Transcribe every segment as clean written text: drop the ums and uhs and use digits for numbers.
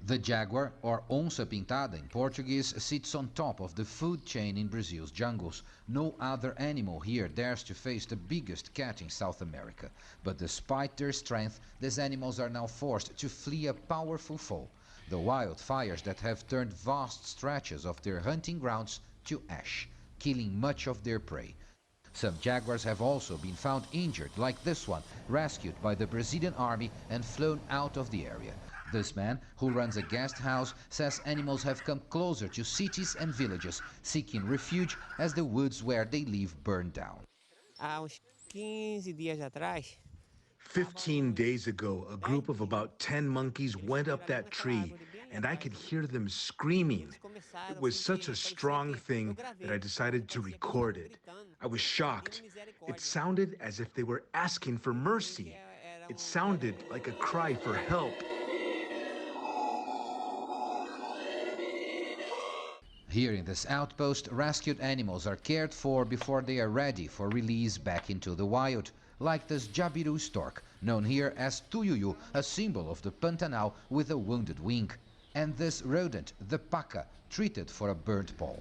The jaguar, or onça pintada in Portuguese, sits on top of the food chain in Brazil's jungles. No other animal here dares to face the biggest cat in South America. But despite their strength, these animals are now forced to flee a powerful foe, the wildfires that have turned vast stretches of their hunting grounds to ash, killing much of their prey. Some jaguars have also been found injured, like this one, rescued by the Brazilian army and flown out of the area. This man, who runs a guest house, says animals have come closer to cities and villages, seeking refuge as the woods where they live burn down. 15 days ago, a group of about 10 monkeys went up that tree, and I could hear them screaming. It was such a strong thing that I decided to record it. I was shocked. It sounded as if they were asking for mercy. It sounded like a cry for help. Here in this outpost, rescued animals are cared for before they are ready for release back into the wild, like this jabiru stork, known here as tuiuiu, a symbol of the Pantanal with a wounded wing, and this rodent, the paca, treated for a burnt paw.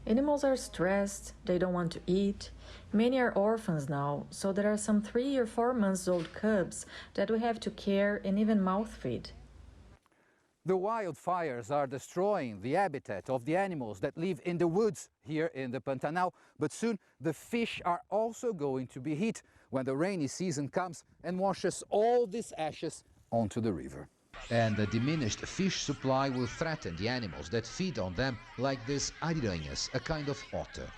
Animals are stressed, they don't want to eat. Many are orphans now, so there are some 3 or 4 months old cubs that we have to care and even mouth feed. The wildfires are destroying the habitat of the animals that live in the woods here in the Pantanal, but soon the fish are also going to be hit when the rainy season comes and washes all these ashes onto the river. And the diminished fish supply will threaten the animals that feed on them, like this ariranhas, a kind of otter.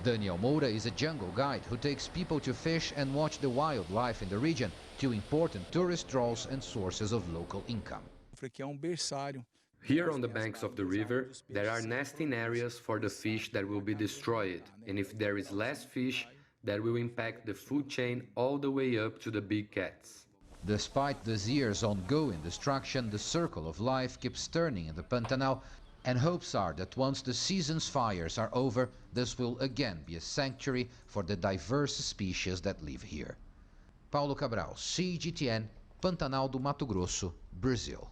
Daniel Moura is a jungle guide who takes people to fish and watch the wildlife in the region, two important tourist draws and sources of local income. Here on the banks of the river, there are nesting areas for the fish that will be destroyed, and if there is less fish, that will impact the food chain all the way up to the big cats. Despite this year's ongoing destruction, the circle of life keeps turning in the Pantanal, and hopes are that once the season's fires are over, this will again be a sanctuary for the diverse species that live here. Paulo Cabral, CGTN, Pantanal do Mato Grosso, Brazil.